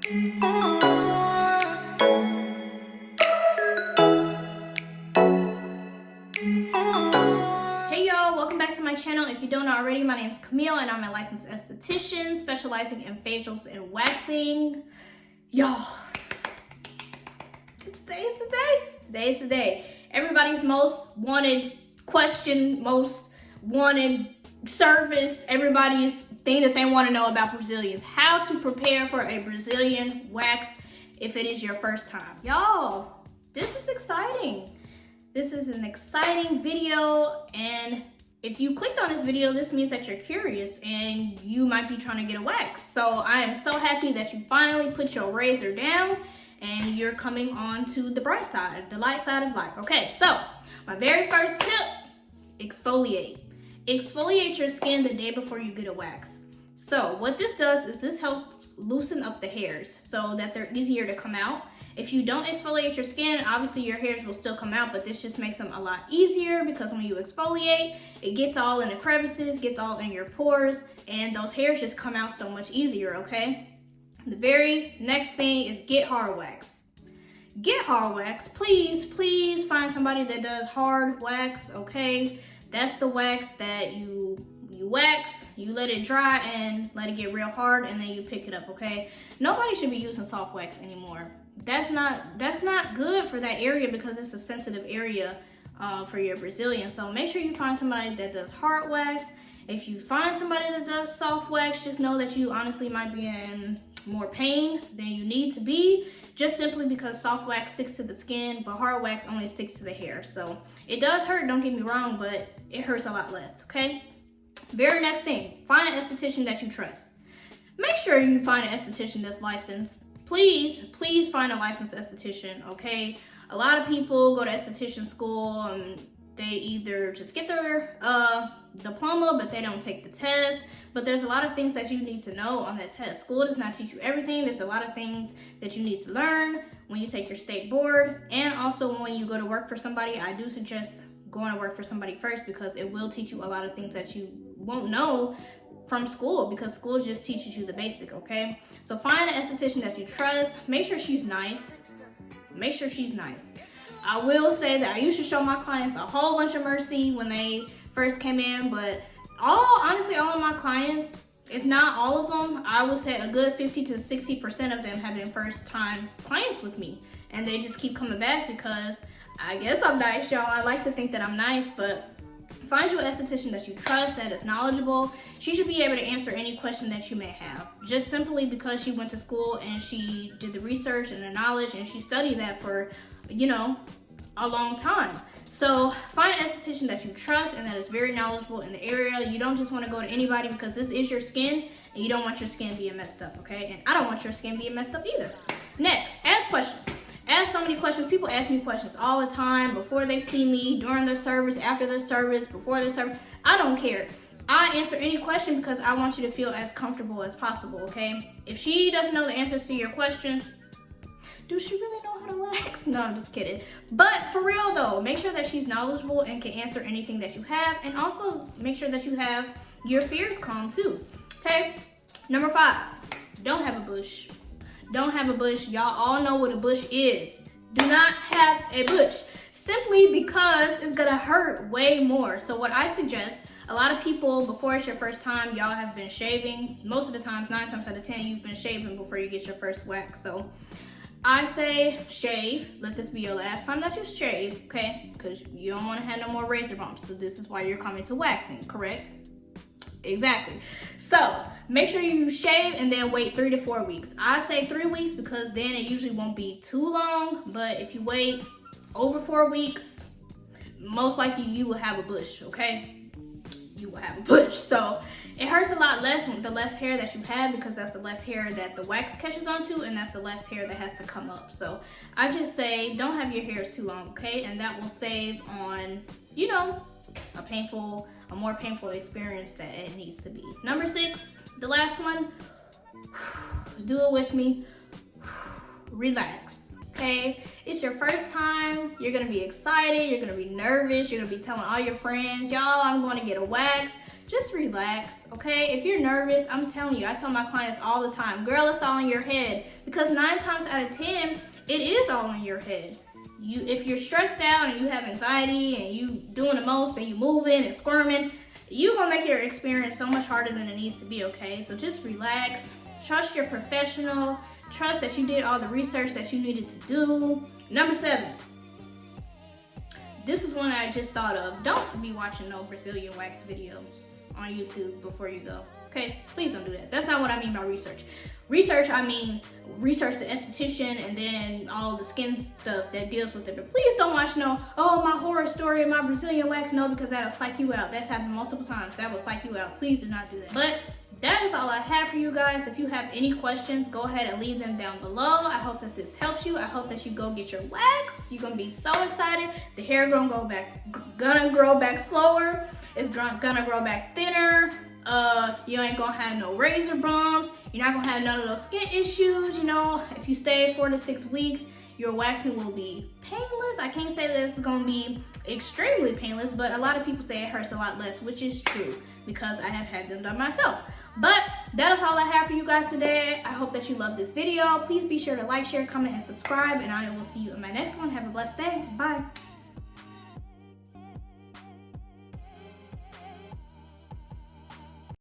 Hey y'all, welcome back to my channel. If you don't know already, my name is Camille and I'm a licensed esthetician specializing in facials and waxing. Y'all, today's the day. Today's the day. Everybody's most wanted question, most wanted service, everybody's thing that they want to know about Brazilians. How to prepare for a Brazilian wax if it is your first time. Y'all, this is exciting. This is an exciting video, and if you clicked on this video, this means that you're curious and you might be trying to get a wax. So I am so happy that you finally put your razor down and you're coming on to the bright side, the light side of life. Okay, so my very first tip, exfoliate. Exfoliate your skin the day before you get a wax. So what this does is this helps loosen up the hairs so that they're easier to come out. If you don't exfoliate your skin, obviously your hairs will still come out, but this just makes them a lot easier because when you exfoliate, it gets all in the crevices, gets all in your pores, and those hairs just come out so much easier, okay? The very next thing is get hard wax. Get hard wax. Please find somebody that does hard wax, okay? That's the wax that you wax, you let it dry and let it get real hard, and then you pick it up, okay? Nobody should be using soft wax anymore. That's not good for that area because it's a sensitive area for your Brazilian. So make sure you find somebody that does hard wax. If you find somebody that does soft wax, just know that you honestly might be in more pain than you need to be, just simply because soft wax sticks to the skin, but hard wax only sticks to the hair. So it does hurt, don't get me wrong, but it hurts a lot less, okay? Very next thing, find an esthetician that you trust. Make sure you find an esthetician that's licensed. Please find a licensed esthetician, okay? A lot of people go to esthetician school and they either just get their diploma, but they don't take the test. But there's a lot of things that you need to know on that test. School does not teach you everything. There's a lot of things that you need to learn when you take your state board. And also when you go to work for somebody, I do suggest going to work for somebody first because it will teach you a lot of things that you won't know from school because school just teaches you the basic, okay? So find an esthetician that you trust. Make sure she's nice. Make sure she's nice. I will say that I used to show my clients a whole bunch of mercy when they first came in, but honestly, all of my clients, if not all of them, I would say a good 50 to 60% of them have been first time clients with me. And they just keep coming back because I guess I'm nice, y'all. I like to think that I'm nice, but find you an esthetician that you trust, that is knowledgeable. She should be able to answer any question that you may have, just simply because she went to school and she did the research and the knowledge and she studied that for, a long time. So find an esthetician that you trust and that is very knowledgeable in the area. You don't just want to go to anybody because this is your skin and you don't want your skin being messed up, okay? And I don't want your skin being messed up either. Next, ask questions. Ask so many questions. People ask me questions all the time before they see me, during their service, after their service, before their service. I don't care. I answer any question because I want you to feel as comfortable as possible, okay? If she doesn't know the answers to your questions, do she really know how to wax? No, I'm just kidding. But for real though, make sure that she's knowledgeable and can answer anything that you have, and also make sure that you have your fears calm too, okay? Number 5, don't have a bush. Don't have a bush. Y'all all know what a bush is. Do not have a bush, simply because it's gonna hurt way more. So what I suggest, a lot of people, before it's your first time, y'all have been shaving. Most of the times, 9 times out of 10, you've been shaving before you get your first wax. So I say shave. Let this be your last time that you shave, okay? Because you don't want to have no more razor bumps. So this is why you're coming to waxing, correct? Exactly. So make sure you shave and then wait 3 to 4 weeks. I say 3 weeks because then it usually won't be too long. But if you wait over 4 weeks, most likely you will have a bush, okay? You will have a bush. So it hurts a lot less with the less hair that you have because that's the less hair that the wax catches onto and that's the less hair that has to come up. So I just say don't have your hairs too long, okay? And that will save on, a more painful experience that it needs to be. Number 6, the last one, do it with me, relax, okay? It's your first time, you're gonna be excited, you're gonna be nervous, you're gonna be telling all your friends, y'all, I'm going to get a wax. just relax, okay? If you're nervous, I'm telling you, I tell my clients all the time, girl, it's all in your head. Because 9 times out of 10, it is all in your head. If you're stressed out and you have anxiety and you doing the most and you moving and squirming, you're gonna make your experience so much harder than it needs to be, okay? So just relax, trust your professional, trust that you did all the research that you needed to do. Number 7, this is one I just thought of. Don't be watching no Brazilian wax videos on YouTube before you go, okay? Please don't do that. That's not what I mean by research. Research, I mean research the esthetician and then all the skin stuff that deals with it. But please don't watch no, oh, my horror story of my Brazilian wax. No, because that'll psych you out. That's happened multiple times. That will psych you out. Please do not do that. But that is all I have for you guys. If you have any questions, go ahead and leave them down below. I hope that this helps you. I hope that you go get your wax. You're gonna be so excited. The hair gonna grow back slower. It's gonna grow back thinner. You ain't gonna have no razor bumps. You're not gonna have none of those skin issues. You know, if you stay 4 to 6 weeks, your waxing will be painless. I can't say that it's gonna be extremely painless, but a lot of people say it hurts a lot less, which is true because I have had them done myself. But that is all I have for you guys today. I hope that you love this video. Please be sure to like, share, comment, and subscribe, and I will see you in my next one. Have a blessed day. Bye.